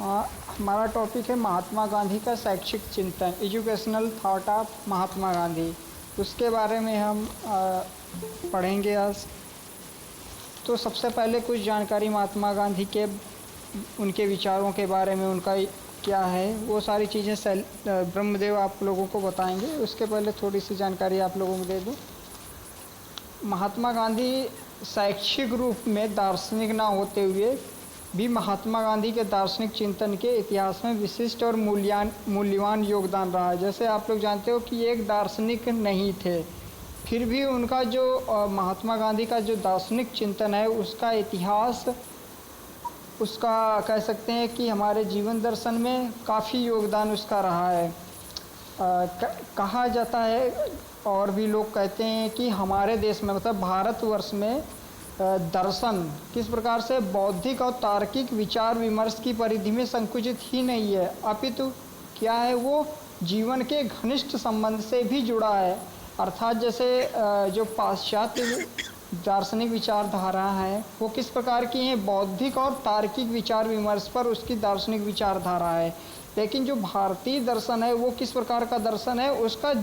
हमारा टॉपिक है महात्मा गांधी का शैक्षिक चिंतन, educational thought of Mahatma Gandhi. उसके बारे में हम पढ़ेंगे आज। तो सबसे पहले कुछ जानकारी महात्मा गांधी के, उनके विचारों के बारे में, उनका क्या है, वो सारी चीज़ें ब्रह्मदेव आप लोगों को बताएंगे। उसके पहले थोड़ी सी जानकारी आप लोगों को दे दूँ। महात्मा गांधी शैक्षिक रूप में दार्शनिक ना होते हुए भी महात्मा गांधी के दार्शनिक चिंतन के इतिहास में विशिष्ट और मूल्यवान योगदान रहा है। जैसे आप लोग जानते हो कि एक दार्शनिक नहीं थे, फिर भी उनका जो महात्मा गांधी का जो दार्शनिक चिंतन है, उसका इतिहास, उसका कह सकते हैं कि हमारे जीवन दर्शन में काफ़ी योगदान उसका रहा है। कहा जाता है और भी लोग कहते हैं कि हमारे देश में, मतलब भारतवर्ष में, दर्शन किस प्रकार से बौद्धिक और तार्किक विचार विमर्श की परिधि में संकुचित ही नहीं है, अपितु क्या है, वो जीवन के घनिष्ठ संबंध से भी जुड़ा है। अर्थात जैसे जो पाश्चात्य दार्शनिक विचारधारा है वो किस प्रकार की है, बौद्धिक और तार्किक विचार विमर्श पर उसकी दार्शनिक विचारधारा है। लेकिन जो भारतीय दर्शन है वो किस प्रकार का दर्शन है, उसका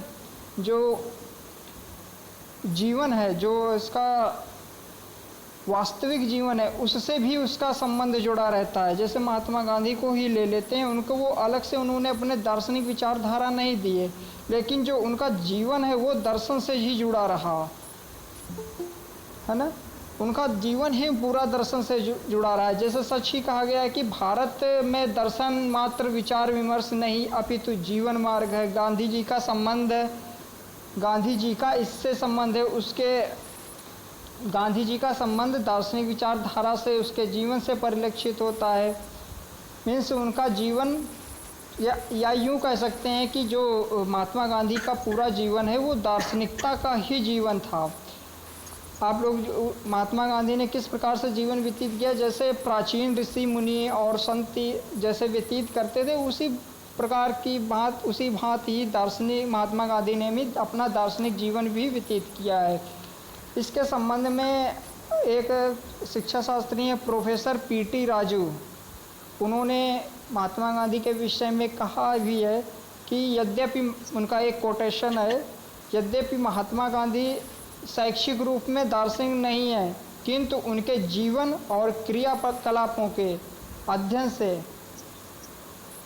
जो जीवन है, जो इसका वास्तविक जीवन है, उससे भी उसका संबंध जुड़ा रहता है। जैसे महात्मा गांधी को ही ले लेते हैं, उनको वो अलग से उन्होंने अपने दार्शनिक विचारधारा नहीं दिए, लेकिन जो उनका जीवन है वो दर्शन से ही जुड़ा रहा है ना। उनका जीवन ही पूरा दर्शन से जुड़ा रहा है। जैसे सच ही कहा गया है कि भारत में दर्शन मात्र विचार विमर्श नहीं अपितु जीवन मार्ग है। गांधी जी का संबंध, गांधी जी का इससे संबंध है, उसके गांधी जी का संबंध दार्शनिक विचारधारा से, उसके जीवन से परिलक्षित होता है। मीन्स उनका जीवन, या यूँ कह सकते हैं कि जो महात्मा गांधी का पूरा जीवन है वो दार्शनिकता का ही जीवन था। आप लोग, महात्मा गांधी ने किस प्रकार से जीवन व्यतीत किया, जैसे प्राचीन ऋषि मुनि और संत जैसे व्यतीत करते थे, उसी प्रकार की बात, उसी भांति ही दार्शनिक महात्मा गांधी ने भी अपना दार्शनिक जीवन भी व्यतीत किया है। इसके संबंध में एक शिक्षा शास्त्री हैं प्रोफेसर पीटी राजू, उन्होंने महात्मा गांधी के विषय में कहा भी है कि यद्यपि, उनका एक कोटेशन है, यद्यपि महात्मा गांधी शैक्षिक रूप में दार्शनिक नहीं है, किंतु उनके जीवन और क्रियाकलापों के अध्ययन से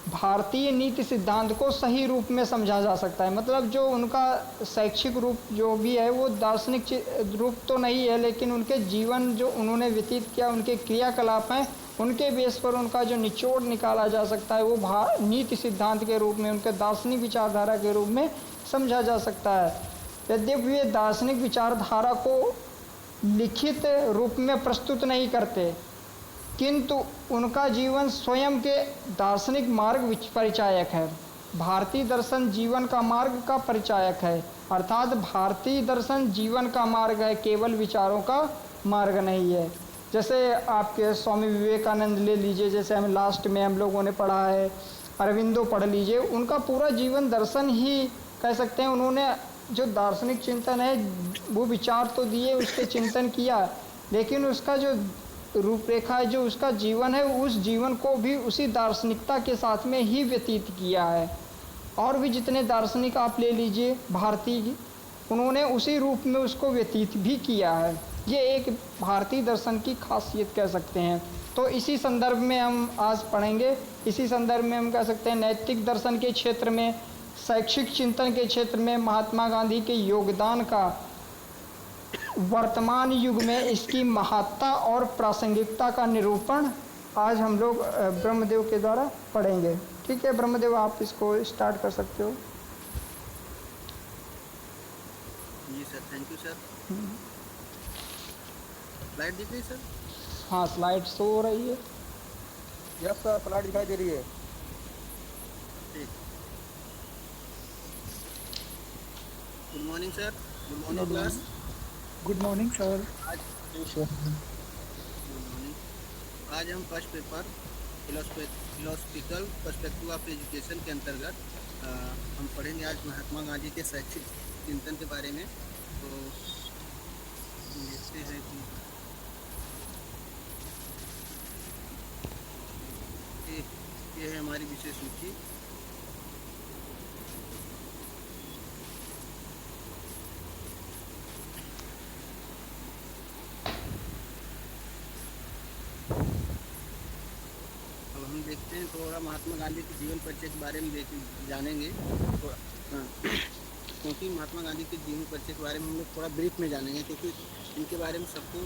भारतीय नीति सिद्धांत को सही रूप में समझा जा सकता है। मतलब जो उनका शैक्षिक रूप जो भी है वो दार्शनिक रूप तो नहीं है, लेकिन उनके जीवन जो उन्होंने व्यतीत किया, उनके क्रियाकलाप हैं, उनके बेस पर उनका जो निचोड़ निकाला जा सकता है वो नीति सिद्धांत के रूप में, उनके दार्शनिक विचारधारा के रूप में समझा जा सकता है। यद्यपि वे दार्शनिक विचारधारा को लिखित रूप में प्रस्तुत नहीं करते, किंतु उनका जीवन स्वयं के दार्शनिक मार्ग परिचायक है। भारतीय दर्शन जीवन का मार्ग का परिचायक है, अर्थात भारतीय दर्शन जीवन का मार्ग है, केवल विचारों का मार्ग नहीं है। जैसे आपके स्वामी विवेकानंद ले लीजिए, जैसे हम लास्ट में हम लोगों ने पढ़ा है, अरविंदो पढ़ लीजिए, उनका पूरा जीवन दर्शन ही कह सकते हैं। उन्होंने जो दार्शनिक चिंतन है वो विचार तो दिए, उसके चिंतन किया, लेकिन उसका जो रूपरेखा है, जो उसका जीवन है, उस जीवन को भी उसी दार्शनिकता के साथ में ही व्यतीत किया है। और भी जितने दार्शनिक आप ले लीजिए भारतीय, उन्होंने उसी रूप में उसको व्यतीत भी किया है। ये एक भारतीय दर्शन की खासियत कह सकते हैं। तो इसी संदर्भ में हम आज पढ़ेंगे। इसी संदर्भ में हम कह सकते हैं नैतिक दर्शन के क्षेत्र में, शैक्षिक चिंतन के क्षेत्र में महात्मा गांधी के योगदान का वर्तमान युग में इसकी महत्ता और प्रासंगिकता का निरूपण आज हम लोग ब्रह्मदेव के द्वारा पढ़ेंगे। ठीक है ब्रह्मदेव, आप इसको स्टार्ट कर सकते हो। जी sir, thank you sir. Slide दिख रही है सर? हाँ, स्लाइड शो हो रही है। यस सर, स्लाइड दिखाई दे रही है। ठीक। Good morning sir. Good morning class. Good morning sir. Good morning. आज हम first paper philosophical perspective of education के अंतर्गत हम पढ़ेंगे आज महात्मा गांधी के शैक्षिक चिंतन के बारे में। तो देखते हैं कि ये है हमारी विषय सूची। अब हम देखते हैं थोड़ा महात्मा गांधी के जीवन परिचय के बारे में जानेंगे थोड़ा। हाँ, क्योंकि महात्मा गांधी के जीवन परिचय के बारे में हम लोग थोड़ा ब्रीफ में जानेंगे, क्योंकि इनके बारे में सबको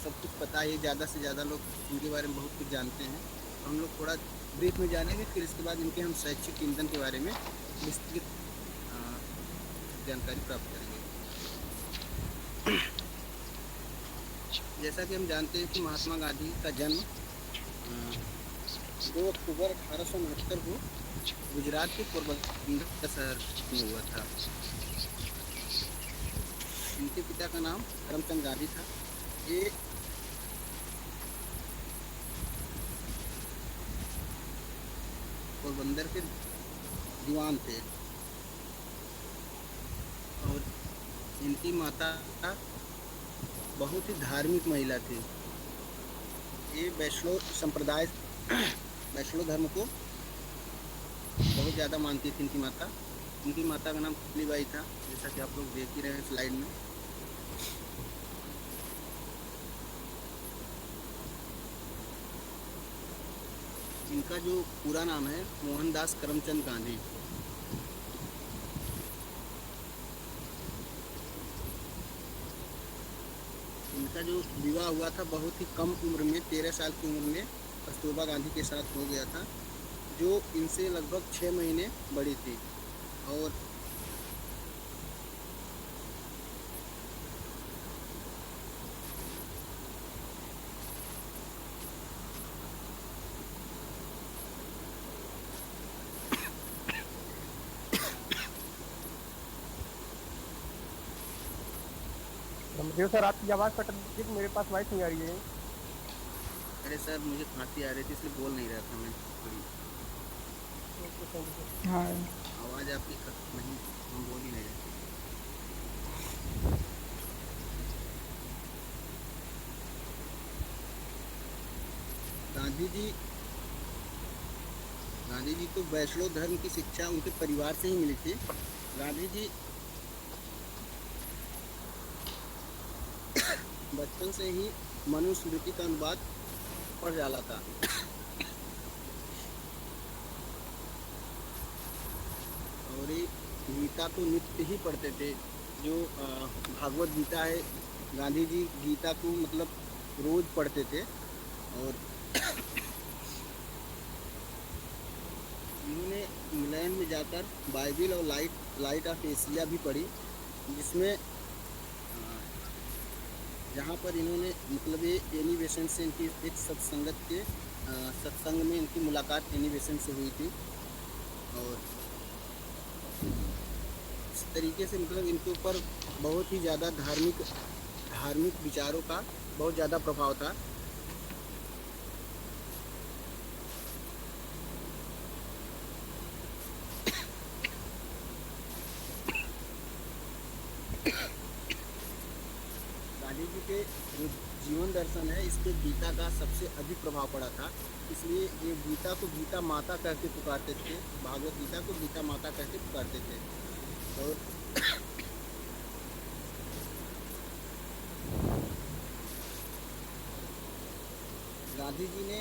सब कुछ पता है, ज़्यादा से ज़्यादा लोग इनके बारे में बहुत कुछ जानते हैं। तो हम लोग थोड़ा ब्रीफ में जानेंगे, फिर इसके बाद इनके हम शैक्षिक चिंतन के बारे में विस्तृत जानकारी प्राप्त करेंगे। जैसा कि हम जानते हैं कि महात्मा गांधी का जन्म 2 अक्टूबर 1869 को गुजरात के पोरबंदर शहर में हुआ था। इनके पिता का नाम करमचंद गांधी था। ये पोरबंदर के दीवान थे और इनकी माता बहुत ही धार्मिक महिला थी। ये वैष्णव संप्रदाय वैष्णव धर्म को बहुत ज़्यादा मानती थी इनकी माता। इनकी माता का नाम पुतलीबाई था, जैसा कि आप लोग देख ही रहे हैं स्लाइड में। इनका जो पूरा नाम है मोहनदास करमचंद गांधी। इनका जो विवाह हुआ था बहुत ही कम उम्र में, 13 साल की उम्र में कस्तूरबा गांधी के साथ हो गया था, जो इनसे लगभग 6 महीने बड़ी थी। और रामदेव सर, आपकी आवाज़ कट रही है, मेरे पास वॉइस नहीं आ रही है। अरे सर, मुझे खांसी आ रही थी इसलिए बोल नहीं रहा था मैं। थोड़ी हाँ, आवाज़ आपकी नहीं, हम बोल ही नहीं रहे। गांधी जी को वैष्णव धर्म की शिक्षा उनके परिवार से ही मिली थी। गांधी जी बचपन से ही मनुस्मृति का अनुवाद पढ़ डाला था और ये गीता तो नित्य ही पढ़ते थे। जो भागवत गीता है, गांधी जी गीता को मतलब रोज पढ़ते थे। और इन्होंने इंग्लैंड में जाकर बाइबिल और लाइट ऑफ एशिया भी पढ़ी, जिसमें जहाँ पर इन्होंने मतलब ये एनी बेसेंट से इनकी एक सत्संग में इनकी मुलाकात एनी बेसेंट से हुई थी। और इस तरीके से मतलब इनके ऊपर बहुत ही ज़्यादा धार्मिक विचारों का बहुत ज़्यादा प्रभाव था। गांधी जी के जो जीवन दर्शन है, इस पे गीता का सबसे अधिक प्रभाव पड़ा था। इसलिए ये गीता को गीता माता कहते पुकारते थे, भागवत गीता को गीता माता कहते पुकारते थे। और गांधी जी ने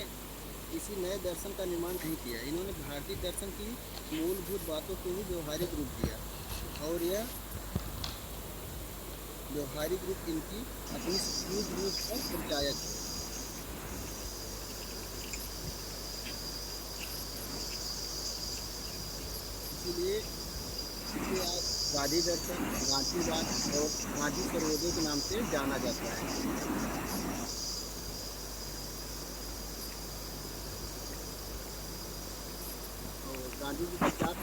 किसी नए दर्शन का निर्माण नहीं किया। इन्होंने भारतीय दर्शन की मूलभूत बातों को ही व्यवहारिक रूप दिया और यह व्यवहारिक रूप इनकी अपनी सूझ बूझ पर प्रचारक है। इसीलिए इसे आज गांधी दर्शन, गांधीवाद और गांधी सर्वोदय के नाम से जाना जाता है। और गांधी जी के चार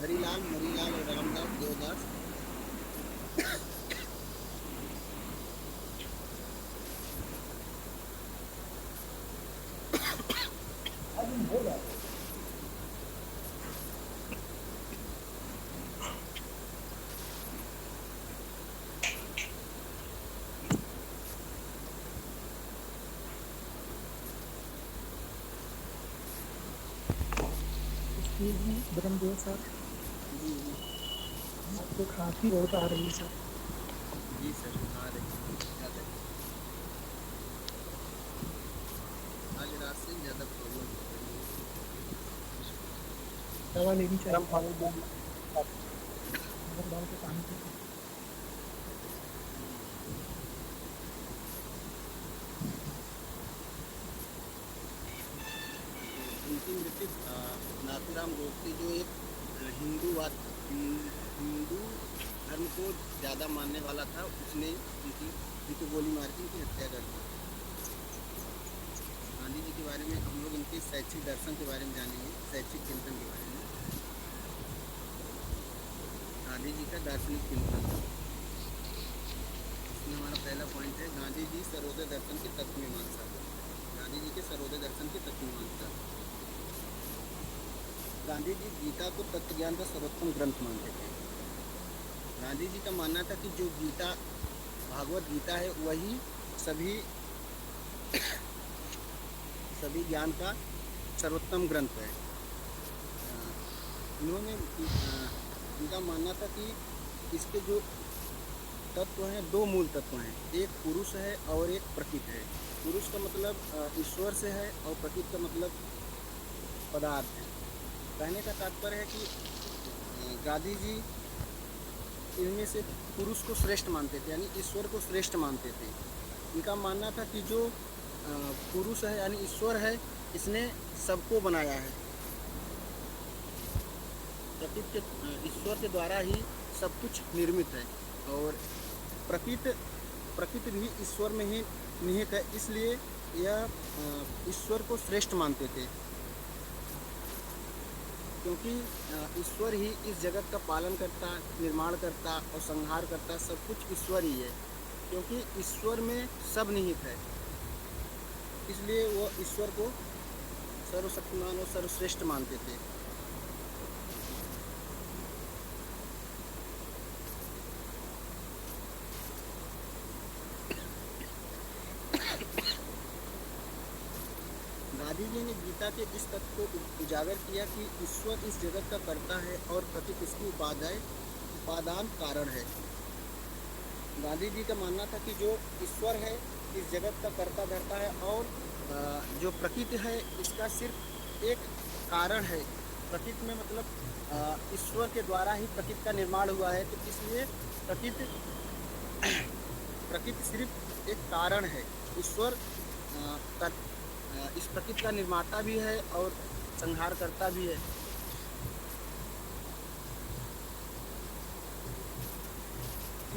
हरिलाल, मरीलाल और रामदास देवदास जी जी ब्रह्मदेव सर, जी जी आपको खांसी बहुत आ रही है सर। जी सर, आ रही है, क्या करें। आज रात से ही ज़्यादा प्रॉब्लम हो रही है। दवा लेनी चाहिए गर्म सर, पानी दे दीजिए। नमक डाल के पानी पीजिए। उनकी मृत्यु नाथूराम गोडसे जो एक हिंदू धर्म को ज़्यादा मानने वाला था, उसने उनको गोली मार के उनकी हत्या कर दी। गांधी जी के बारे में हम लोग इनके शैक्षिक दर्शन के बारे में जानेंगे, शैक्षिक चिंतन के बारे में। गांधी जी का दार्शनिक चिंतन, इसमें हमारा पहला पॉइंट है गांधी जी सर्वोदय दर्शन के तत्व मीमांसा। गांधी जी के सर्वोदय दर्शन की तत्व मीमांसा। गांधी जी गीता को तत्व ज्ञान का सर्वोत्तम ग्रंथ मानते थे। गांधी जी का मानना था कि जो गीता भागवत गीता है वही सभी ज्ञान का सर्वोत्तम ग्रंथ है। इन्होंने इनका मानना था कि इसके जो तत्व हैं, दो मूल तत्व हैं, एक पुरुष है और एक प्रकृति है। पुरुष का मतलब ईश्वर से है और प्रकृति का मतलब पदार्थ है। कहने का तात्पर्य है कि गांधी जी इनमें से पुरुष को श्रेष्ठ मानते थे, यानी ईश्वर को श्रेष्ठ मानते थे। इनका मानना था कि जो पुरुष है यानी ईश्वर है, इसने सबको बनाया है। प्रकृति के ईश्वर के द्वारा ही सब कुछ निर्मित है और प्रकृति भी ईश्वर में ही निहित है, इसलिए यह ईश्वर को श्रेष्ठ मानते थे। क्योंकि ईश्वर ही इस जगत का पालन करता, निर्माण करता और संहार करता, सब कुछ ईश्वर ही है। क्योंकि ईश्वर में सब निहित है, इसलिए वो ईश्वर को सर्वशक्तिमान और सर्वश्रेष्ठ मानते थे। गांधी जी ने गीता के इस तत्व को उजागर किया कि ईश्वर इस जगत का कर्ता है और प्रकृति इसकी उपादान कारण है। गांधी जी का मानना था कि जो ईश्वर है इस जगत का कर्ता धर्ता है और जो प्रकृति है इसका सिर्फ एक कारण है। प्रकृति में मतलब ईश्वर के द्वारा ही प्रकृति का निर्माण हुआ है, तो इसलिए प्रकृति सिर्फ एक कारण है। ईश्वर इस प्रकृति का निर्माता भी है और संहार करता भी है।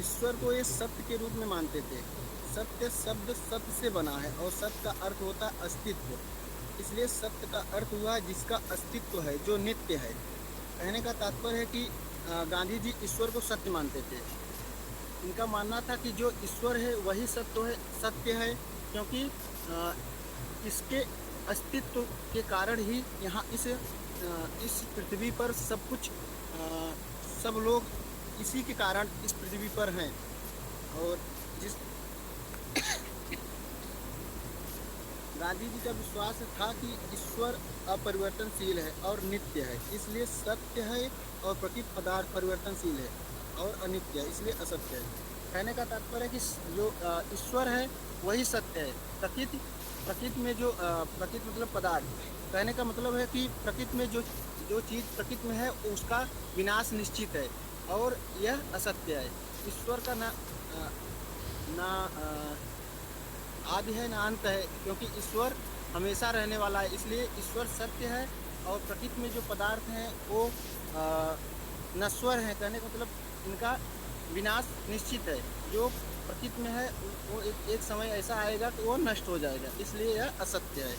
ईश्वर को ये सत्य के रूप में मानते थे। सत्य शब्द सत्य से बना है और सत्य का अर्थ होता है अस्तित्व, इसलिए सत्य का अर्थ हुआ जिसका अस्तित्व है, जो नित्य है। कहने का तात्पर्य है कि गांधी जी ईश्वर को सत्य मानते थे। इनका मानना था कि जो ईश्वर है वही सत्य है, क्योंकि इसके अस्तित्व के कारण ही यहाँ इस पृथ्वी पर सब कुछ सब लोग इसी के कारण इस पृथ्वी पर हैं। और जिस गांधी जी का विश्वास था कि ईश्वर अपरिवर्तनशील है और नित्य है, इसलिए सत्य है, और प्रकृति पदार्थ परिवर्तनशील है और अनित्य है, इसलिए असत्य है। कहने का तात्पर्य है कि जो ईश्वर है वही सत्य है। प्रकृति में जो प्रकृति मतलब पदार्थ, कहने का मतलब है कि प्रकृति में जो चीज़ प्रकृति में है उसका विनाश निश्चित है और यह असत्य है। ईश्वर का ना आदि है ना अंत है, क्योंकि ईश्वर हमेशा रहने वाला है, इसलिए ईश्वर सत्य है और प्रकृति में जो पदार्थ हैं वो नश्वर हैं। कहने का मतलब इनका विनाश निश्चित है। जो प्रकृति में है वो एक समय ऐसा आएगा कि वो नष्ट हो जाएगा, इसलिए यह असत्य है।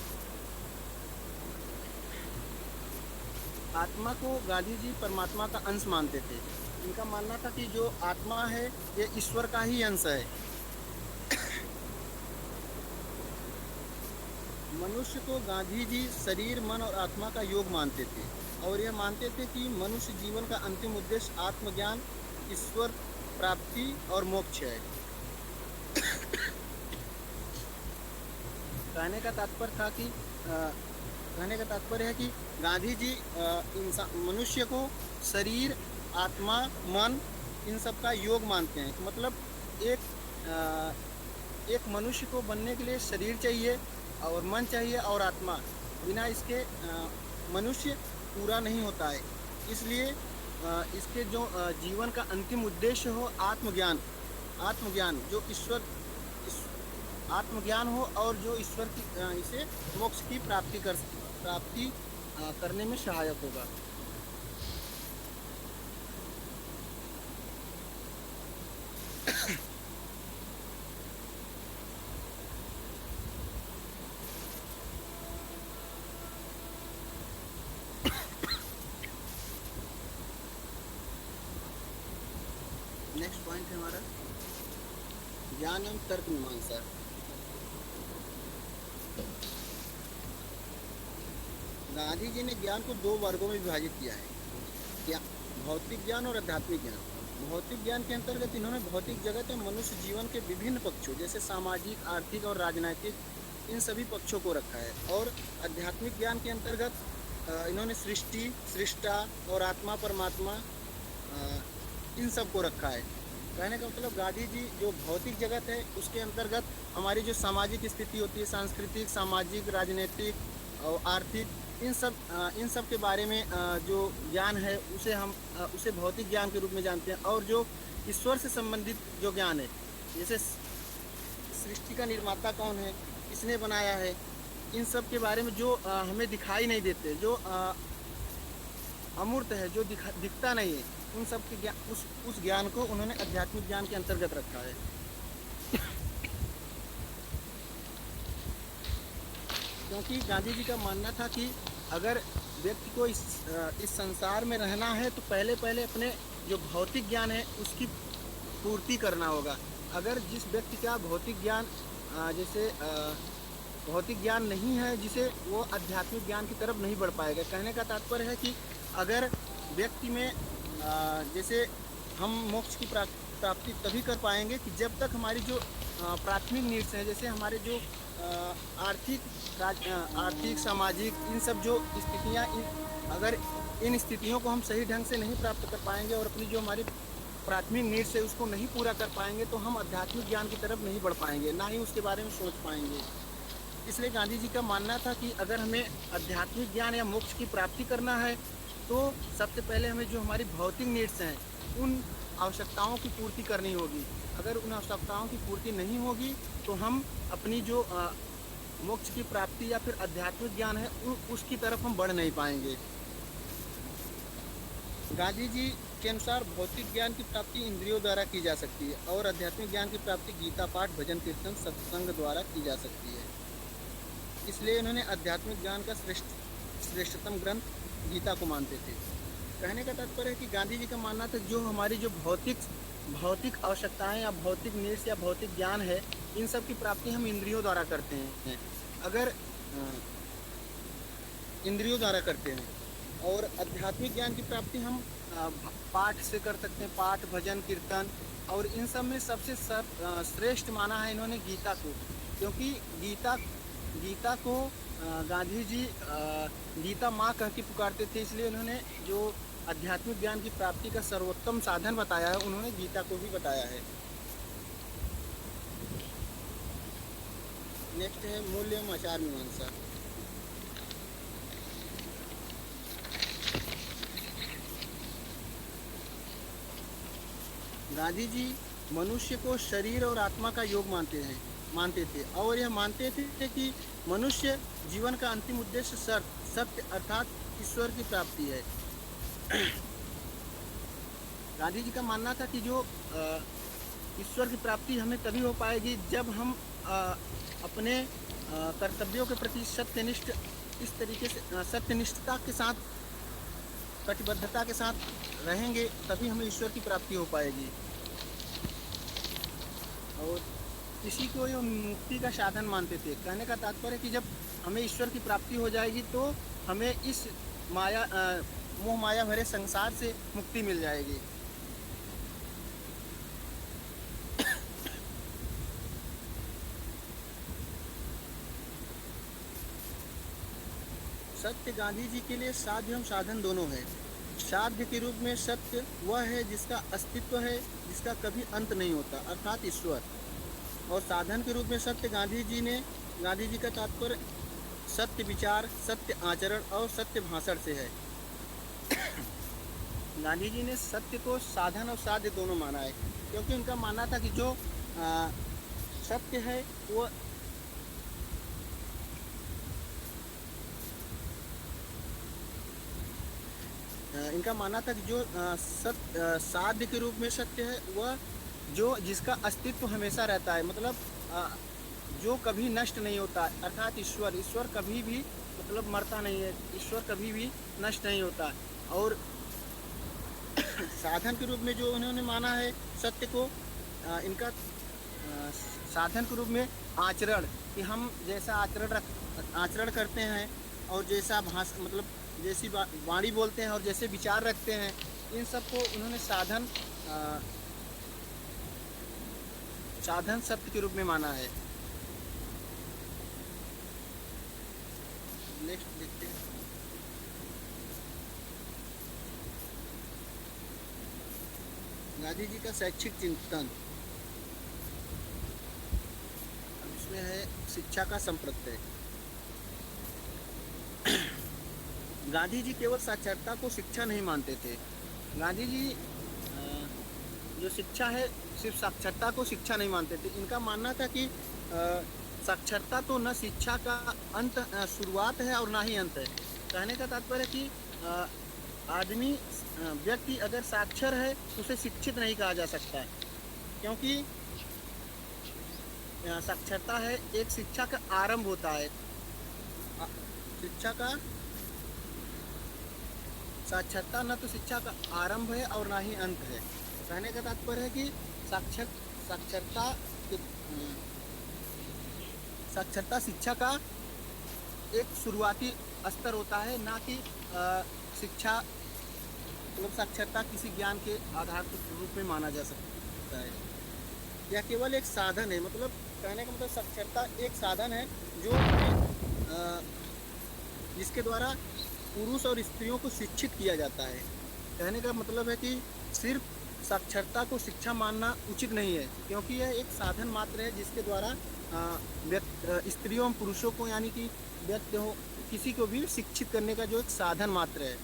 आत्मा को गांधी जी परमात्मा का अंश मानते थे। इनका मानना था कि जो आत्मा है ये ईश्वर का ही अंश है। मनुष्य को गांधी जी शरीर, मन और आत्मा का योग मानते थे और यह मानते थे कि मनुष्य जीवन का अंतिम उद्देश्य आत्मज्ञान, ईश्वर प्राप्ति और मोक्ष है। कहने का तात्पर्य था कि कहने का तात्पर्य है कि गांधी जी इंसान मनुष्य को शरीर, आत्मा, मन इन सब का योग मानते हैं। मतलब एक अ, एक मनुष्य को बनने के लिए शरीर चाहिए और मन चाहिए और आत्मा, बिना इसके मनुष्य पूरा नहीं होता है। इसलिए इसके जो जीवन का अंतिम उद्देश्य हो आत्मज्ञान, आत्मज्ञान जो ईश्वर आत्मज्ञान हो और जो ईश्वर की इसे मोक्ष की प्राप्ति करने में सहायक होगा। नेक्स्ट पॉइंट है हमारा ज्ञान एवं तर्क मीमांसा। गांधी जी ने ज्ञान को दो वर्गों में विभाजित किया है, क्या भौतिक ज्ञान और आध्यात्मिक ज्ञान। भौतिक ज्ञान के अंतर्गत इन्होंने भौतिक जगत में मनुष्य जीवन के विभिन्न पक्षों जैसे सामाजिक, आर्थिक और राजनीतिक इन सभी पक्षों को रखा है। और आध्यात्मिक ज्ञान के अंतर्गत इन्होंने सृष्टि, सृष्टा और आत्मा परमात्मा इन सब को रखा है। कहने का मतलब गांधी जी जो भौतिक जगत है उसके अंतर्गत हमारी जो सामाजिक स्थिति होती है, सांस्कृतिक, सामाजिक, राजनीतिक और आर्थिक, इन सब के बारे में जो ज्ञान है उसे हम उसे भौतिक ज्ञान के रूप में जानते हैं। और जो ईश्वर से संबंधित जो ज्ञान है, जैसे सृष्टि का निर्माता कौन है, किसने बनाया है, इन सब के बारे में जो हमें दिखाई नहीं देते, जो अमूर्त है, जो दिखता नहीं है, उन सब के ज्ञान, उस ज्ञान को उन्होंने आध्यात्मिक ज्ञान के अंतर्गत रखा है। क्योंकि गांधी जी का मानना था कि अगर व्यक्ति को इस संसार में रहना है तो पहले अपने जो भौतिक ज्ञान है उसकी पूर्ति करना होगा। अगर जिस व्यक्ति का भौतिक ज्ञान जैसे भौतिक ज्ञान नहीं है, जिसे वो आध्यात्मिक ज्ञान की तरफ नहीं बढ़ पाएगा। कहने का तात्पर्य है कि अगर व्यक्ति में जैसे हम मोक्ष की प्राप्ति तभी कर पाएंगे कि जब तक हमारी जो प्राथमिक नीड्स हैं, जैसे हमारे जो आर्थिक, सामाजिक, इन सब जो स्थितियाँ, अगर इन स्थितियों को हम सही ढंग से नहीं प्राप्त कर पाएंगे और अपनी जो हमारी प्राथमिक नीड्स है उसको नहीं पूरा कर पाएंगे तो हम आध्यात्मिक ज्ञान की तरफ नहीं बढ़ पाएंगे, ना ही उसके बारे में सोच पाएंगे। इसलिए गांधी जी का मानना था कि अगर हमें आध्यात्मिक ज्ञान या मोक्ष की प्राप्ति करना है तो सबसे पहले हमें जो हमारी भौतिक नीड्स हैं उन आवश्यकताओं की पूर्ति करनी होगी। अगर उन आवश्यकताओं की पूर्ति नहीं होगी तो हम अपनी जो मोक्ष की प्राप्ति या फिर आध्यात्मिक ज्ञान है उसकी तरफ हम बढ़ नहीं पाएंगे। गांधी जी के अनुसार भौतिक ज्ञान की प्राप्ति इंद्रियों द्वारा की जा सकती है और आध्यात्मिक ज्ञान की प्राप्ति गीता पाठ, भजन कीर्तन, सत्संग द्वारा की जा सकती है। इसलिए इन्होंने आध्यात्मिक ज्ञान का श्रेष्ठतम ग्रंथ गीता को मानते थे। कहने का तात्पर्य है कि गांधी जी का मानना था जो हमारी जो भौतिक आवश्यकताएं या भौतिक नीड्स या भौतिक ज्ञान है, इन सब की प्राप्ति हम इंद्रियों द्वारा करते हैं। अगर इंद्रियों द्वारा करते हैं और आध्यात्मिक ज्ञान की प्राप्ति हम पाठ से कर सकते हैं, पाठ, भजन, कीर्तन। और इन सब में सबसे श्रेष्ठ माना है इन्होंने गीता को, क्योंकि गीता को गांधी जी गीता माँ कह के पुकारते थे। इसलिए उन्होंने जो आध्यात्मिक ज्ञान की प्राप्ति का सर्वोत्तम साधन बताया है, उन्होंने गीता को भी बताया है। नेक्स्ट है मूल्य एवं आचार मीमांसा। गांधी जी मनुष्य को शरीर और आत्मा का योग मानते थे और यह मानते थे कि मनुष्य जीवन का अंतिम उद्देश्य सत्य अर्थात ईश्वर की प्राप्ति है। गांधी जी का मानना था कि जो ईश्वर की प्राप्ति हमें तभी हो पाएगी जब हम अपने कर्तव्यों के प्रति सत्यनिष्ठ, इस तरीके से सत्यनिष्ठता के साथ, कटिबद्धता के साथ रहेंगे, तभी हमें ईश्वर की प्राप्ति हो पाएगी। और इसी को ये मुक्ति का साधन मानते थे। कहने का तात्पर्य है कि जब हमें ईश्वर की प्राप्ति हो जाएगी तो हमें इस मोह माया भरे संसार से मुक्ति मिल जाएगी। सत्य गांधी जी के लिए साध्य एवं साधन दोनों है। साध्य के रूप में सत्य वह है जिसका अस्तित्व है, जिसका कभी अंत नहीं होता, अर्थात ईश्वर। और साधन के रूप में सत्य गांधी जी का तात्पर्य सत्य विचार, सत्य आचरण और सत्य भाषण से है। गांधी जी ने सत्य को साधन और साध्य दोनों माना है, क्योंकि उनका मानना था कि जो सत्य है वो इनका मानना था कि जो साध्य के रूप में सत्य है वह जो जिसका अस्तित्व हमेशा रहता है, मतलब जो कभी नष्ट नहीं होता, अर्थात ईश्वर। ईश्वर कभी भी मतलब मरता नहीं है, ईश्वर कभी भी नष्ट नहीं होता। और साधन के रूप में जो उन्होंने माना है सत्य को, इनका साधन के रूप में आचरण, कि हम जैसा आचरण करते हैं और जैसा भाषा मतलब जैसी वाणी बोलते हैं और जैसे विचार रखते हैं, इन सब को उन्होंने साधन सत्य के रूप में माना है। नेक्स्ट देखते हैं। गांधी जी का शैक्षिक चिंतन, अब इसमें है शिक्षा का संप्रत्यय। गांधी जी केवल साक्षरता को शिक्षा नहीं मानते थे। गांधी जी जो शिक्षा है सिर्फ साक्षरता को शिक्षा नहीं मानते थे। इनका मानना था कि साक्षरता तो न शिक्षा का अंत शुरुआत है और ना ही अंत है। कहने का तात्पर्य है कि आदमी व्यक्ति अगर साक्षर है तो उसे शिक्षित नहीं कहा जा सकता है, क्योंकि साक्षरता है एक शिक्षा का आरंभ होता है। साक्षरता न तो शिक्षा का आरंभ है और ना ही अंत है। कहने का तात्पर्य है कि साक्षरता शिक्षा का एक शुरुआती स्तर होता है, ना कि शिक्षा मतलब साक्षरता किसी ज्ञान के आधार के रूप में माना जा सकता है। यह केवल एक साधन है, मतलब कहने का मतलब साक्षरता एक साधन है जो जिसके द्वारा पुरुष और स्त्रियों को शिक्षित किया जाता है। कहने का मतलब है कि सिर्फ साक्षरता को शिक्षा मानना उचित नहीं है, क्योंकि यह एक साधन मात्र है जिसके द्वारा स्त्रियों और पुरुषों को, यानी कि व्यक्ति हो किसी को भी शिक्षित करने का जो एक साधन मात्र है।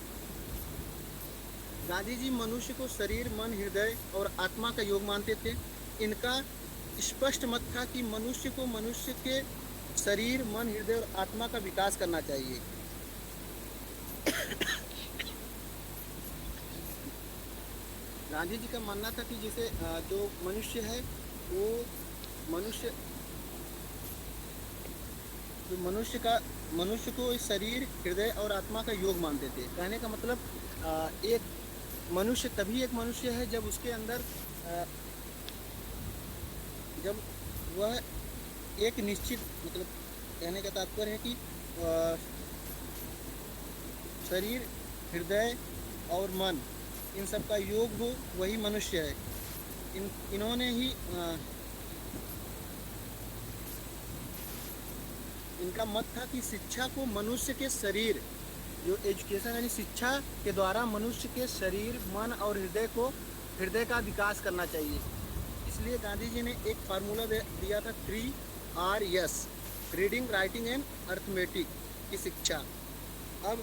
गांधी जी मनुष्य को शरीर, मन, हृदय और आत्मा का योग मानते थे। इनका स्पष्ट मत था कि मनुष्य को मनुष्य के शरीर, मन, हृदय और आत्मा का विकास करना चाहिए। गांधी जी का मानना था कि जैसे जो मनुष्य है वो मनुष्य को इस शरीर, हृदय और आत्मा का योग मानते थे। कहने का मतलब एक मनुष्य तभी एक मनुष्य है जब उसके अंदर जब वह एक निश्चित, मतलब कहने का तात्पर्य है कि शरीर, हृदय और मन इन सब का योग हो, वही मनुष्य है। इन्होंने ही इनका मत था कि शिक्षा को मनुष्य के शरीर, जो एजुकेशन यानी शिक्षा के द्वारा मनुष्य के शरीर, मन और हृदय का विकास करना चाहिए। इसलिए गांधी जी ने एक फार्मूला दिया था 3 Rs, reading, writing and arithmetic की शिक्षा। अब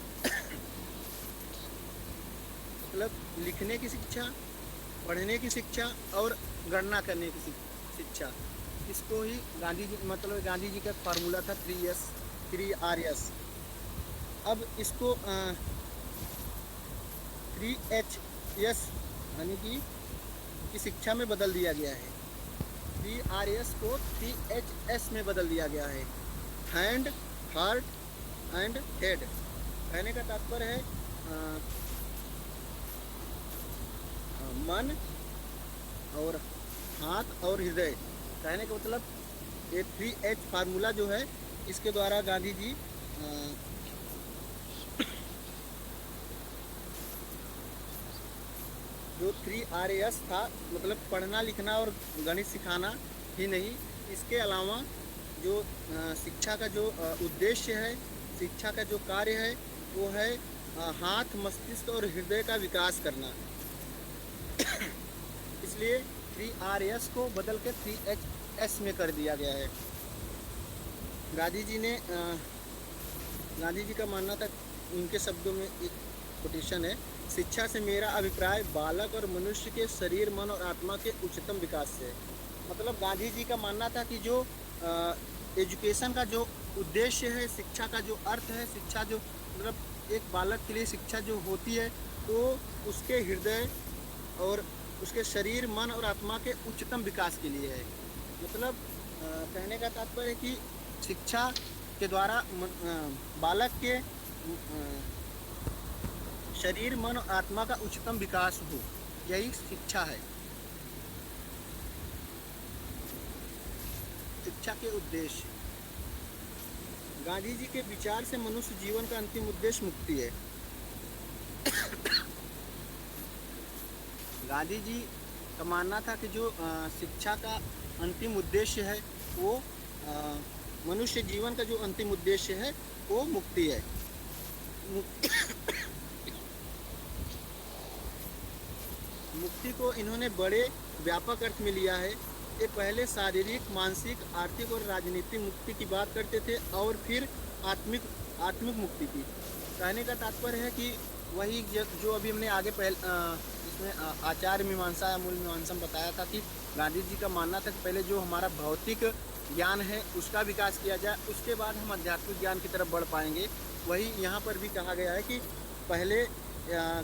मतलब लिखने की शिक्षा, पढ़ने की शिक्षा और गणना करने की शिक्षा, इसको ही गांधी जी का फार्मूला था 3Rs। अब इसको 3Hs यानी कि शिक्षा में बदल दिया गया है। 3Rs को 3Hs में बदल दिया गया है, हैंड, हार्ट एंड हेड। कहने का तात्पर्य है मन और हाथ और हृदय। कहने का मतलब ये 3H फार्मूला जो है, इसके द्वारा गांधी जी जो 3Rs था, मतलब पढ़ना, लिखना और गणित सिखाना ही नहीं, इसके अलावा जो शिक्षा का जो उद्देश्य है शिक्षा का जो कार्य है वो है हाथ, मस्तिष्क और हृदय का विकास करना। इसलिए 3Rs को बदल के 3HS में कर दिया गया है। गांधी जी ने गांधी जी का मानना था, उनके शब्दों में एक कोटेशन है, शिक्षा से मेरा अभिप्राय बालक और मनुष्य के शरीर, मन और आत्मा के उच्चतम विकास से है। मतलब गांधी जी का मानना था कि जो एजुकेशन का जो उद्देश्य है, शिक्षा का जो अर्थ है, शिक्षा जो मतलब एक बालक के लिए शिक्षा जो होती है तो उसके हृदय और उसके शरीर, मन और आत्मा के उच्चतम विकास के लिए है। मतलब कहने का तात्पर्य है कि शिक्षा के द्वारा बालक के शरीर, मन और आत्मा का उच्चतम विकास हो, यही शिक्षा है। शिक्षा के उद्देश्य, गांधी जी के विचार से मनुष्य जीवन का अंतिम उद्देश्य मुक्ति है। गांधी जी का मानना था कि जो शिक्षा का अंतिम उद्देश्य है वो मनुष्य जीवन का जो अंतिम उद्देश्य है वो मुक्ति है। मुक्ति को इन्होंने बड़े व्यापक अर्थ में लिया है। ये पहले शारीरिक, मानसिक, आर्थिक और राजनीतिक मुक्ति की बात करते थे और फिर आत्मिक मुक्ति की। कहने का तात्पर्य है कि वही जो अभी हमने आगे इसमें आचार मीमांसा या मूल मीमांसा में बताया था कि गांधी जी का मानना था कि पहले जो हमारा भौतिक ज्ञान है उसका विकास किया जाए, उसके बाद हम आध्यात्मिक ज्ञान की तरफ बढ़ पाएंगे। वही यहाँ पर भी कहा गया है कि पहले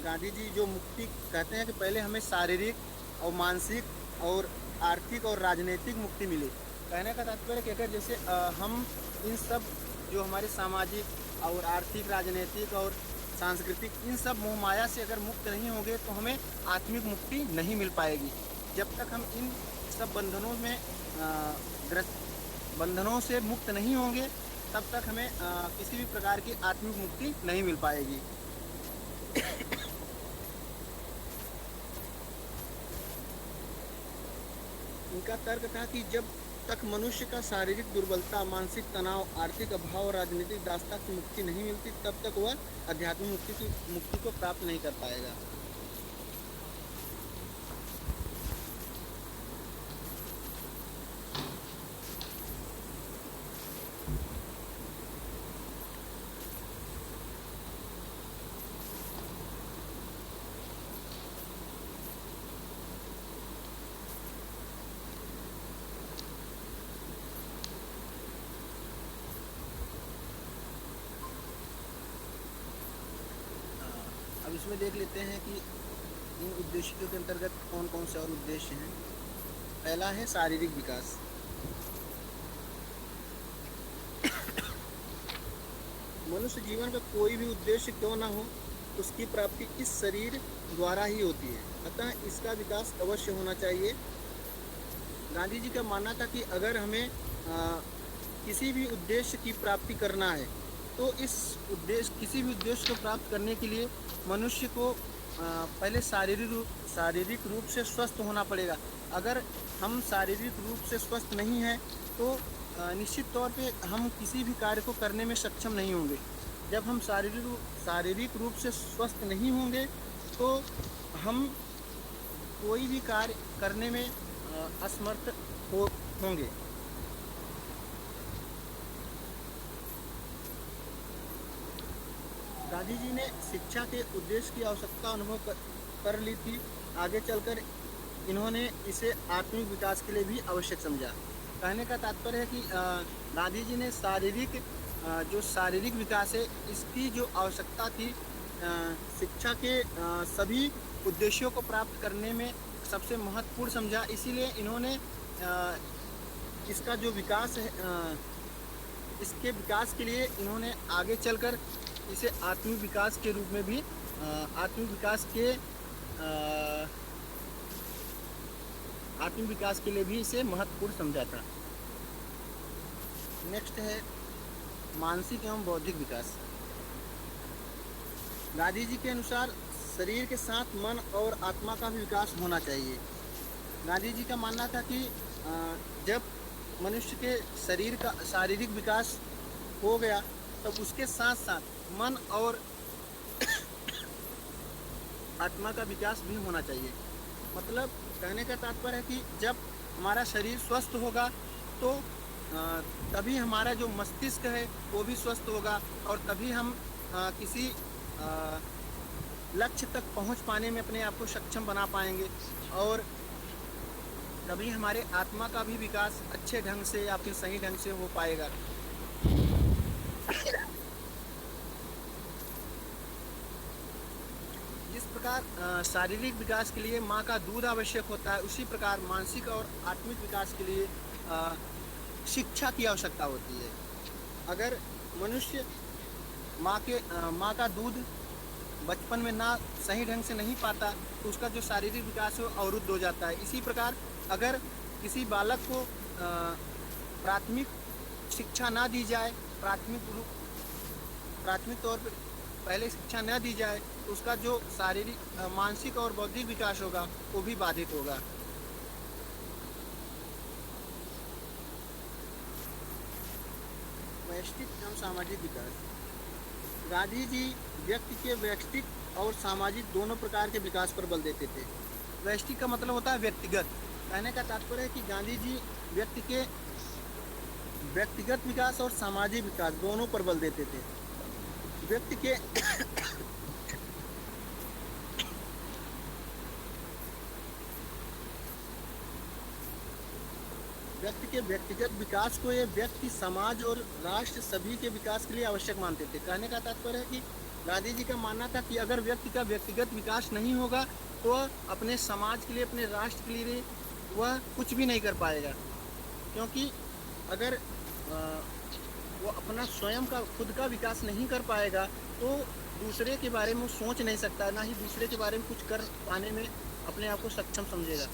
गांधी जी जो मुक्ति कहते हैं कि पहले हमें शारीरिक और मानसिक और आर्थिक और राजनीतिक मुक्ति मिली। कहने का तात्पर्य कि अगर जैसे हम इन सब जो हमारे सामाजिक और आर्थिक, राजनीतिक और सांस्कृतिक इन सब मोहमाया से अगर मुक्त नहीं होंगे तो हमें आत्मिक मुक्ति नहीं मिल पाएगी। जब तक हम इन सब बंधनों से मुक्त नहीं होंगे तब तक हमें किसी भी प्रकार की आत्मिक मुक्ति नहीं मिल पाएगी। इनका तर्क था कि जब तक मनुष्य का शारीरिक दुर्बलता, मानसिक तनाव, आर्थिक अभाव और राजनीतिक दासता की मुक्ति नहीं मिलती तब तक वह आध्यात्मिक मुक्ति को प्राप्त नहीं कर पाएगा। अब इसमें देख लेते हैं कि इन उद्देश्यों के अंतर्गत कौन कौन से और उद्देश्य हैं। पहला है शारीरिक विकास। मनुष्य जीवन का कोई भी उद्देश्य क्यों ना हो, उसकी प्राप्ति इस शरीर द्वारा ही होती है, अतः इसका विकास अवश्य होना चाहिए। गांधी जी का मानना था कि अगर हमें किसी भी उद्देश्य की प्राप्ति करना है तो किसी भी उद्देश्य को प्राप्त करने के लिए मनुष्य को पहले शारीरिक रूप से स्वस्थ होना पड़ेगा। अगर हम शारीरिक रूप से स्वस्थ नहीं हैं तो निश्चित तौर पे हम किसी भी कार्य को करने में सक्षम नहीं होंगे। जब हम शारीरिक रूप से स्वस्थ नहीं होंगे तो हम कोई भी कार्य करने में असमर्थ होंगे। गांधी जी ने शिक्षा के उद्देश्य की आवश्यकता अनुभव कर ली थी। आगे चलकर इन्होंने इसे आत्मिक विकास के लिए भी आवश्यक समझा। कहने का तात्पर्य है कि गांधी जी ने शारीरिक विकास है इसकी जो आवश्यकता थी शिक्षा के सभी उद्देश्यों को प्राप्त करने में सबसे महत्वपूर्ण समझा। इसीलिए इन्होंने इसका जो विकास है इसके विकास के लिए इन्होंने आगे चलकर इसे आत्मिक विकास के रूप में भी आत्मिक विकास के लिए भी इसे महत्वपूर्ण समझा था। नेक्स्ट है मानसिक एवं बौद्धिक विकास। गांधी जी के अनुसार शरीर के साथ मन और आत्मा का भी विकास होना चाहिए। गांधी जी का मानना था कि जब मनुष्य के शरीर का शारीरिक विकास हो गया तब उसके साथ साथ मन और आत्मा का विकास भी होना चाहिए। मतलब कहने का तात्पर्य है कि जब हमारा शरीर स्वस्थ होगा तो तभी हमारा जो मस्तिष्क है वो भी स्वस्थ होगा और तभी हम किसी लक्ष्य तक पहुंच पाने में अपने आप को सक्षम बना पाएंगे और तभी हमारे आत्मा का भी विकास अच्छे ढंग से या फिर सही ढंग से हो पाएगा। जिस प्रकार शारीरिक विकास के लिए माँ का दूध आवश्यक होता है, उसी प्रकार मानसिक और आत्मिक विकास के लिए शिक्षा की आवश्यकता होती है। अगर मनुष्य माँ का दूध बचपन में ना सही ढंग से नहीं पाता तो उसका जो शारीरिक विकास है वो अवरुद्ध हो जाता है। इसी प्रकार अगर किसी बालक को प्राथमिक शिक्षा ना दी जाए, प्राथमिक तौर पर पहले शिक्षा न दी जाए तो उसका जो शारीरिक मानसिक और बौद्धिक विकास होगा वो भी बाधित होगा। व्यष्टिक एवं सामाजिक विकास। गांधी जी व्यक्ति के व्यष्टिक और सामाजिक दोनों प्रकार के विकास पर बल देते थे। व्यष्टिक का मतलब होता है व्यक्तिगत। कहने का तात्पर्य है कि गांधी जी व्यक्ति के व्यक्तिगत विकास और सामाजिक विकास दोनों पर बल देते थे। व्यक्ति के व्यक्तिगत विकास को ये व्यक्ति, समाज और राष्ट्र सभी के विकास के लिए आवश्यक मानते थे। कहने का तात्पर्य है कि गांधी जी का मानना था कि अगर व्यक्ति का व्यक्तिगत विकास नहीं होगा तो वह अपने समाज के लिए, अपने राष्ट्र के लिए वह कुछ भी नहीं कर पाएगा, क्योंकि अगर वो अपना स्वयं का खुद का विकास नहीं कर पाएगा तो दूसरे के बारे में वो सोच नहीं सकता, ना ही दूसरे के बारे में कुछ कर पाने में अपने आप को सक्षम समझेगा।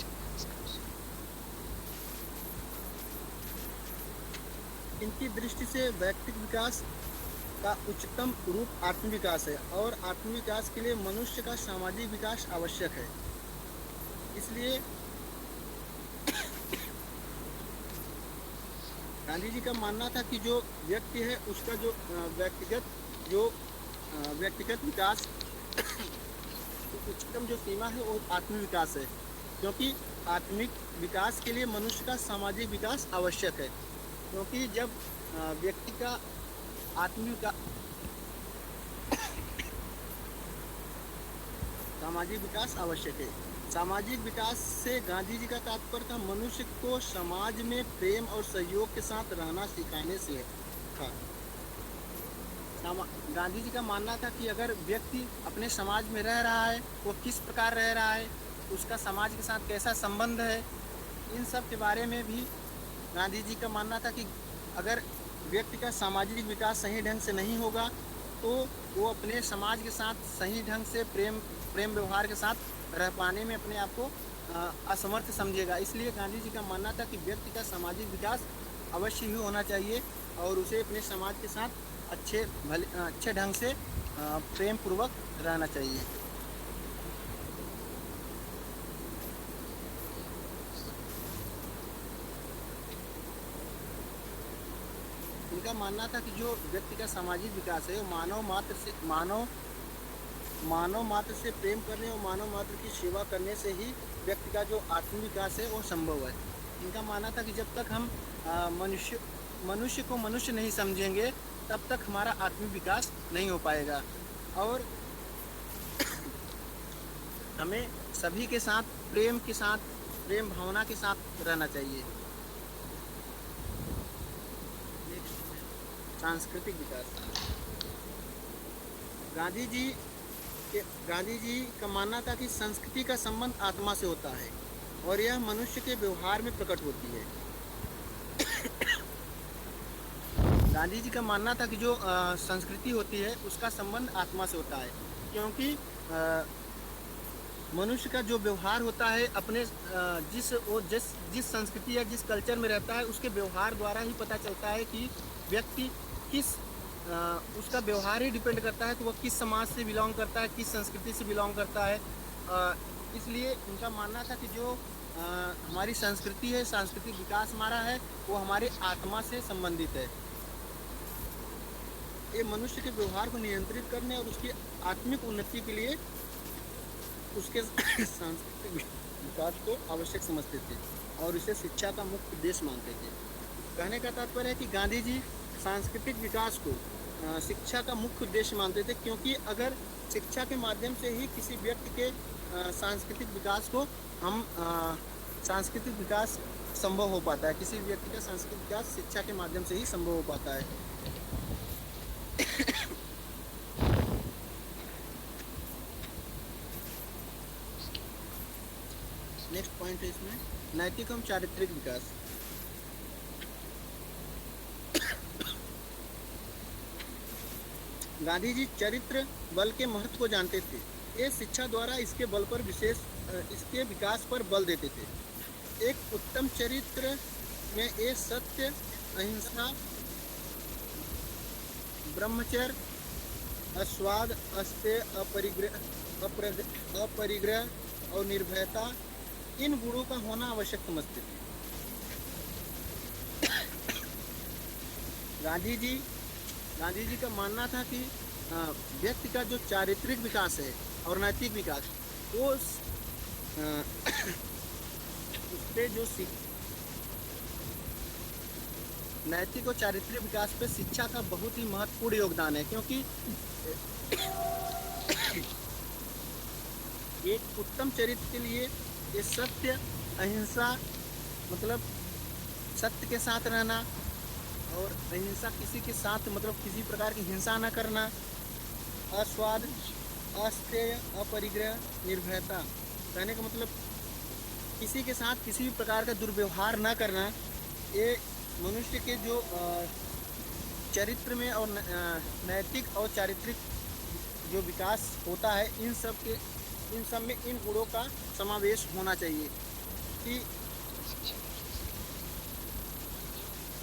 इनकी दृष्टि से व्यक्तिगत विकास का उच्चतम रूप आत्मविकास है और आत्मविकास के लिए मनुष्य का सामाजिक विकास आवश्यक है। इसलिए गांधी जी का मानना था कि जो व्यक्ति है उसका जो व्यक्तिगत विकास उच्चतम जो सीमा है वो आत्मविकास है, क्योंकि आत्मिक विकास के लिए मनुष्य का सामाजिक विकास आवश्यक है। क्योंकि जब व्यक्ति का सामाजिक विकास आवश्यक है। सामाजिक विकास से गांधी जी का तात्पर्य था मनुष्य को समाज में प्रेम और सहयोग के साथ रहना सिखाने से था। गांधी जी का मानना था कि अगर व्यक्ति अपने समाज में रह रहा है, वो किस प्रकार रह रहा है, उसका समाज के साथ कैसा संबंध है, इन सब के बारे में भी गांधी जी का मानना था कि अगर व्यक्ति का सामाजिक विकास सही ढंग से नहीं होगा तो वो अपने समाज के साथ सही ढंग से प्रेम व्यवहार के साथ रह पाने में अपने आप को असमर्थ समझेगा। इसलिए गांधी जी का मानना था कि व्यक्ति का सामाजिक विकास अवश्य ही होना चाहिए और उसे अपने समाज के साथ अच्छे ढंग से प्रेम पूर्वक रहना चाहिए। इनका मानना था कि जो व्यक्ति का सामाजिक विकास है वो मानव मात्र से प्रेम करने और मानव मात्र की सेवा करने से ही व्यक्ति का जो आत्म विकास है वो संभव है। इनका मानना था कि जब तक हम मनुष्य को मनुष्य नहीं समझेंगे तब तक हमारा आत्मिक विकास नहीं हो पाएगा और हमें सभी के साथ प्रेम भावना के साथ रहना चाहिए। सांस्कृतिक विकास। गांधी जी का मानना था कि संस्कृति का संबंध आत्मा से होता है और यह मनुष्य के व्यवहार में प्रकट होती है। गांधी जी का मानना था कि जो संस्कृति होती है उसका संबंध आत्मा से होता है, क्योंकि मनुष्य का जो व्यवहार होता है अपने जिस संस्कृति या जिस कल्चर में रहता है उसके व्यवहार द्वारा ही पता चलता है कि व्यक्ति उसका व्यवहार ही डिपेंड करता है कि वह किस समाज से बिलोंग करता है, किस संस्कृति से बिलोंग करता है। इसलिए उनका मानना था कि जो हमारी संस्कृति है, सांस्कृतिक विकास हमारा है, वो हमारे आत्मा से संबंधित है। ये मनुष्य के व्यवहार को नियंत्रित करने और उसकी आत्मिक उन्नति के लिए उसके सांस्कृतिक विकास को आवश्यक समझते थे और इसे शिक्षा का मुख्य उद्देश्य मानते थे। कहने का तात्पर्य है कि गांधी जी सांस्कृतिक विकास को शिक्षा का मुख्य उद्देश्य मानते थे, क्योंकि अगर शिक्षा के माध्यम से ही किसी व्यक्ति के सांस्कृतिक विकास को हम सांस्कृतिक विकास संभव हो पाता है, किसी व्यक्ति का सांस्कृतिक विकास शिक्षा के माध्यम से ही संभव हो पाता है। नेक्स्ट पॉइंट है इसमें नैतिक एवं चारित्रिक विकास। गांधी जी चरित्र बल के महत्व को जानते थे। ये शिक्षा द्वारा इसके बल पर इसके विकास पर बल देते थे। एक उत्तम चरित्र में ये सत्य, अहिंसा, ब्रह्मचर्य, अस्वाद, अस्तेय, अपरिग्रह और निर्भयता, इन गुणों का होना आवश्यक समझते थे। गांधी जी का मानना था कि व्यक्ति का जो चारित्रिक विकास है और नैतिक विकास वो उसपे जो नैतिक और चारित्रिक विकास पे शिक्षा का बहुत ही महत्वपूर्ण योगदान है, क्योंकि एक उत्तम चरित्र के लिए ये सत्य, अहिंसा मतलब सत्य के साथ रहना और अहिंसा किसी के साथ मतलब किसी प्रकार की हिंसा न करना, अस्वाद, अस्तेय, अपरिग्रह, निर्भयता, कहने का मतलब किसी के साथ किसी भी प्रकार का दुर्व्यवहार न करना, ये मनुष्य के जो चरित्र में और नैतिक और चारित्रिक जो विकास होता है इन सब में इन गुणों का समावेश होना चाहिए। कि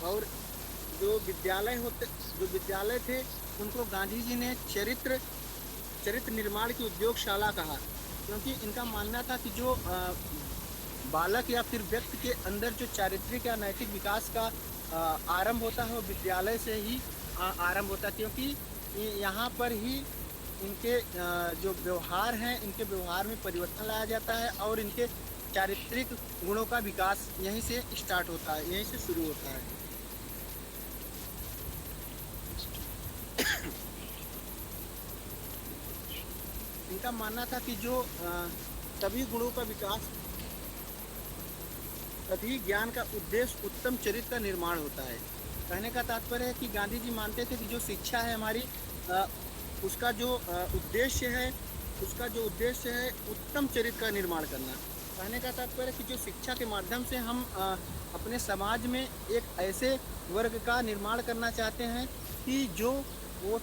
और जो विद्यालय थे उनको गांधी जी ने चरित्र निर्माण की उद्योगशाला कहा, क्योंकि इनका मानना था कि जो बालक या फिर व्यक्ति के अंदर जो चारित्रिक या नैतिक विकास का आरंभ होता है वो विद्यालय से ही आरंभ होता है, क्योंकि यहाँ पर ही इनके जो व्यवहार हैं इनके व्यवहार में परिवर्तन लाया जाता है और इनके चारित्रिक गुणों का विकास यहीं से स्टार्ट होता है, यहीं से शुरू होता है। इनका मानना था कि जो सभी गुणों का विकास, सभी ज्ञान का उद्देश्य उत्तम चरित्र का निर्माण होता है। कहने का तात्पर्य है कि गांधी जी मानते थे कि जो शिक्षा है हमारी उसका जो उद्देश्य है उत्तम चरित्र का निर्माण करना। कहने का तात्पर्य है कि जो शिक्षा के माध्यम से हम अपने समाज में एक ऐसे वर्ग का निर्माण करना चाहते हैं कि जो उस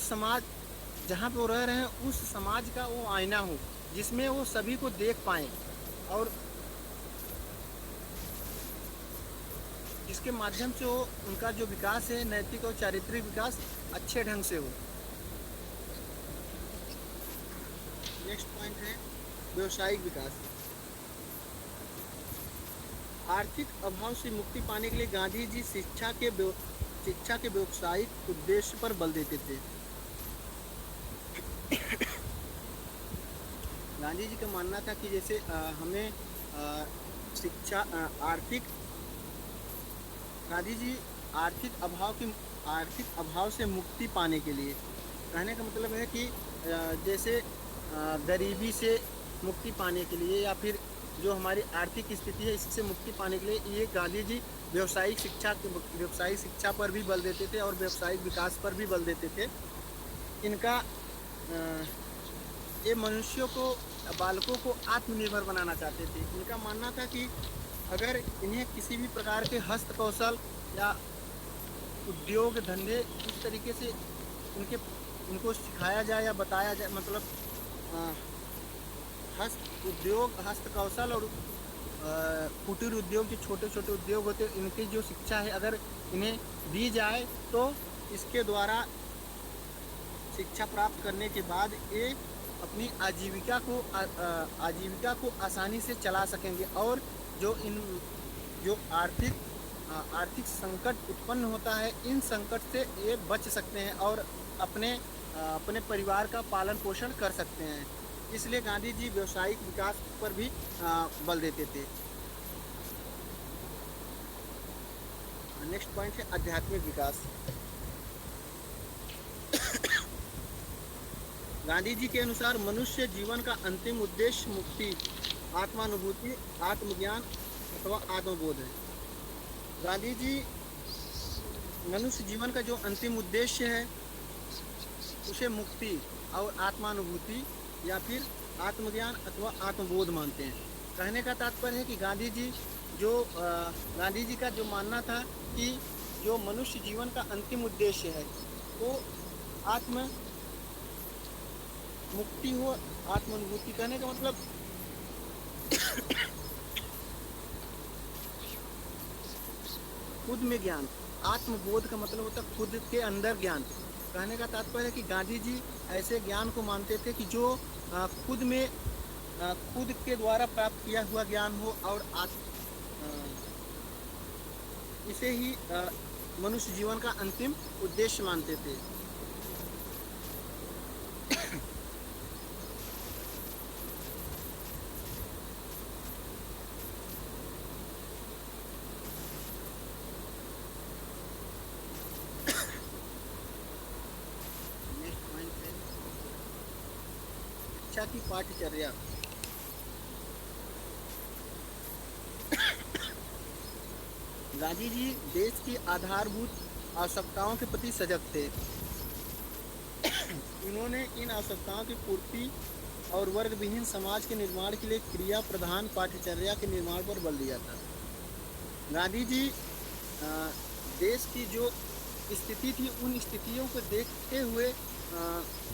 समाज जहाँ पे वो रह रहे हैं उस समाज का वो आईना हो, जिसमें वो सभी को देख पाएँ और इसके माध्यम से वो उनका जो विकास है नैतिक और चारित्रिक विकास अच्छे ढंग से हो। नेक्स्ट पॉइंट है व्यवसायिक विकास। आर्थिक अभाव से मुक्ति पाने के लिए गांधी जी शिक्षा के व्यवसायिक उद्देश्य पर बल देते थे। गांधी जी का मानना था कि जैसे हमें शिक्षा गांधी जी आर्थिक अभाव से मुक्ति पाने के लिए, कहने का मतलब है कि जैसे गरीबी से मुक्ति पाने के लिए या फिर जो हमारी आर्थिक स्थिति है इससे मुक्ति पाने के लिए ये गांधी जी व्यवसायिक शिक्षा पर भी बल देते थे और व्यवसायिक विकास पर भी बल देते थे। इनका ये मनुष्यों को, बालकों को आत्मनिर्भर बनाना चाहते थे। इनका मानना था कि अगर इन्हें किसी भी प्रकार के हस्त कौशल या उद्योग धंधे इस तरीके से उनको सिखाया जाए या बताया जाए, मतलब हस्त कौशल और कुटीर उद्योग, जो छोटे छोटे उद्योग होते हैं, इनकी जो शिक्षा है अगर इन्हें दी जाए तो इसके द्वारा शिक्षा प्राप्त करने के बाद ये अपनी आजीविका को आसानी से चला सकेंगे और जो आर्थिक आर्थिक संकट उत्पन्न होता है, इन संकट से ये बच सकते हैं और अपने परिवार का पालन पोषण कर सकते हैं। इसलिए गांधी जी व्यावसायिक विकास पर भी बल देते थे। नेक्स्ट पॉइंट है आध्यात्मिक विकास। गांधी जी के अनुसार मनुष्य जीवन का अंतिम उद्देश्य मुक्ति, आत्मानुभूति, आत्मज्ञान अथवा आत्मबोध है। गांधी जी मनुष्य जीवन का जो अंतिम उद्देश्य है उसे मुक्ति और आत्मानुभूति या फिर आत्मज्ञान अथवा आत्मबोध मानते हैं। कहने का तात्पर्य है कि गांधी जी का जो मानना था कि जो मनुष्य जीवन का अंतिम उद्देश्य है वो आत्म मुक्ति हो, आत्मानुभूति। कहने का मतलब खुद में ज्ञान, आत्मबोध का मतलब होता है खुद के अंदर ज्ञान। कहने का तात्पर्य है कि गांधी जी ऐसे ज्ञान को मानते थे कि जो खुद के द्वारा प्राप्त किया हुआ ज्ञान हो और इसे ही मनुष्य जीवन का अंतिम उद्देश्य मानते थे। शिक्षा की पाठ्यचर्या। गांधी जी देश की आधारभूत आवश्यकताओं के प्रति सजग थे। इन्होंने इन आवश्यकताओं की पूर्ति और वर्ग विहीन समाज के निर्माण के लिए क्रिया प्रधान पाठ्यचर्या के निर्माण पर बल दिया था। गांधी जी देश की जो स्थिति थी उन स्थितियों को देखते हुए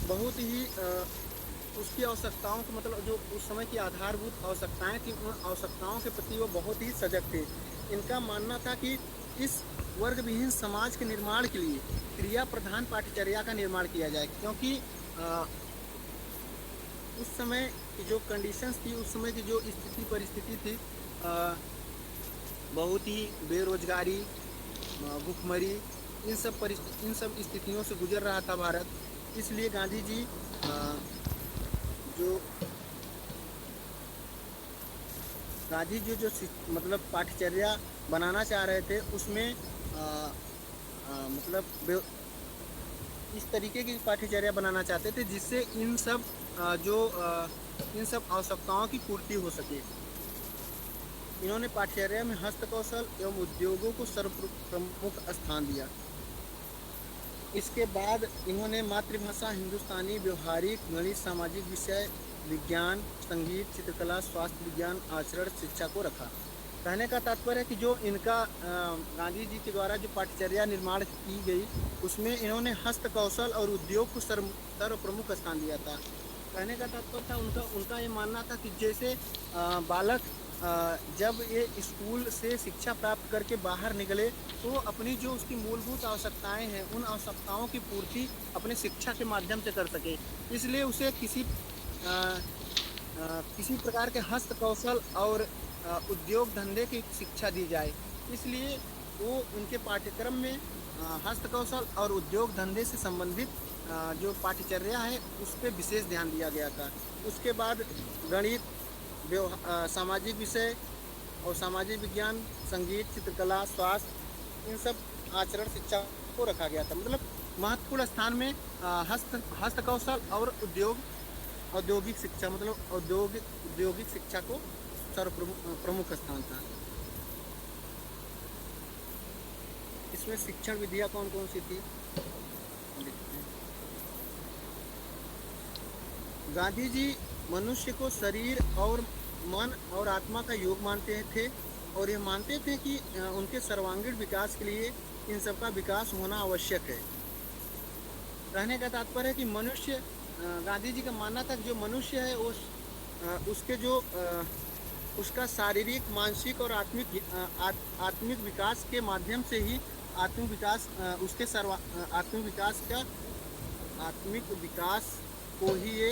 बहुत ही उसकी आवश्यकताओं को मतलब जो उस समय की आधारभूत आवश्यकताएं थी उन आवश्यकताओं के प्रति वो बहुत ही सजग थे। इनका मानना था कि इस वर्ग विहीन समाज के निर्माण के लिए क्रिया प्रधान पाठ्यचर्या का निर्माण किया जाए, क्योंकि उस समय की जो कंडीशंस थी, उस समय की जो स्थिति परिस्थिति थी, बहुत ही बेरोजगारी, भूखमरी, इन सब स्थितियों से गुजर रहा था भारत। इसलिए गांधी जी जो मतलब पाठ्यचर्या बनाना चाह रहे थे उसमें मतलब इस तरीके की पाठ्यचर्या बनाना चाहते थे जिससे इन सब आवश्यकताओं की पूर्ति हो सके। इन्होंने पाठ्यचर्या में हस्तकौशल एवं उद्योगों को सर्वप्रमुख स्थान दिया। इसके बाद इन्होंने मातृभाषा, हिंदुस्तानी, व्यवहारिक, गणित, सामाजिक विषय, विज्ञान, संगीत, चित्रकला, स्वास्थ्य विज्ञान, आचरण, शिक्षा को रखा। कहने का तात्पर्य है कि जो इनका गांधी जी के द्वारा जो पाठ्यचर्या निर्माण की गई उसमें इन्होंने हस्तकौशल और उद्योग को सर्वप्रमुख स्थान दिया था। कहने का तात्पर्य था उनका ये मानना था कि जैसे बालक जब ये स्कूल से शिक्षा प्राप्त करके बाहर निकले तो अपनी जो उसकी मूलभूत आवश्यकताएं हैं उन आवश्यकताओं की पूर्ति अपने शिक्षा के माध्यम से कर सके। इसलिए उसे किसी प्रकार के हस्तकौशल और उद्योग धंधे की शिक्षा दी जाए। इसलिए वो उनके पाठ्यक्रम में हस्तकौशल और उद्योग धंधे से संबंधित जो पाठ्यचर्या है उस पर विशेष ध्यान दिया गया था। उसके बाद गणित, सामाजिक विषय और सामाजिक विज्ञान, संगीत, चित्रकला, स्वास्थ्य, इन सब आचरण शिक्षा को रखा गया था। मतलब महत्वपूर्ण स्थान में हस्तकौशल और औद्योगिक शिक्षा मतलब औद्योगिक शिक्षा को सर्वप्रमुख स्थान था। इसमें शिक्षण विधियां कौन कौन सी थी? गांधी जी मनुष्य को शरीर और मन और आत्मा का योग मानते थे और ये मानते थे कि उनके सर्वांगीण विकास के लिए इन सब का विकास होना आवश्यक है। कहने का तात्पर्य है कि मनुष्य, गांधी जी का मानना था कि जो मनुष्य है वो उसका शारीरिक, मानसिक और आत्मिक विकास के माध्यम से ही आत्मिक विकास को ही ये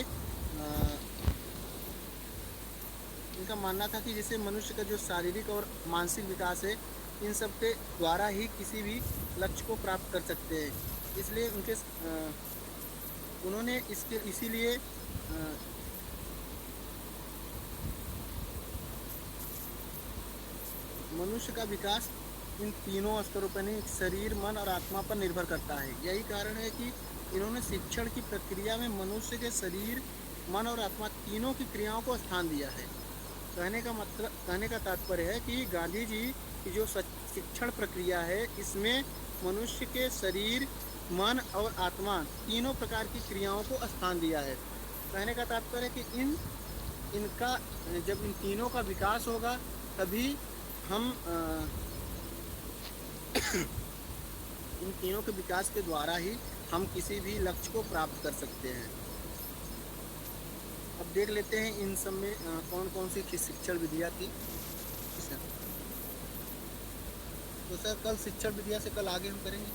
इनका मानना था कि जैसे मनुष्य का जो शारीरिक और मानसिक विकास है इन सब के द्वारा ही किसी भी लक्ष्य को प्राप्त कर सकते हैं। इसलिए उन्होंने इसीलिए मनुष्य का विकास इन तीनों स्तरों पर नहीं, शरीर, मन और आत्मा पर निर्भर करता है। यही कारण है कि इन्होंने शिक्षण की प्रक्रिया में मनुष्य के शरीर, मन और आत्मा तीनों की क्रियाओं को स्थान दिया है। कहने का तात्पर्य है कि गांधी जी की जो शिक्षण प्रक्रिया है, इसमें मनुष्य के शरीर, मन और आत्मा तीनों प्रकार की क्रियाओं को स्थान दिया है। कहने का तात्पर्य है कि इनका जब इन तीनों का विकास होगा तभी हम इन तीनों के विकास के द्वारा ही हम किसी भी लक्ष्य को प्राप्त कर सकते हैं। अब देख लेते हैं इन सब में कौन कौन सी शिक्षण विधियाँ थी। तो सर कल शिक्षण विधियाँ से कल आगे हम करेंगे।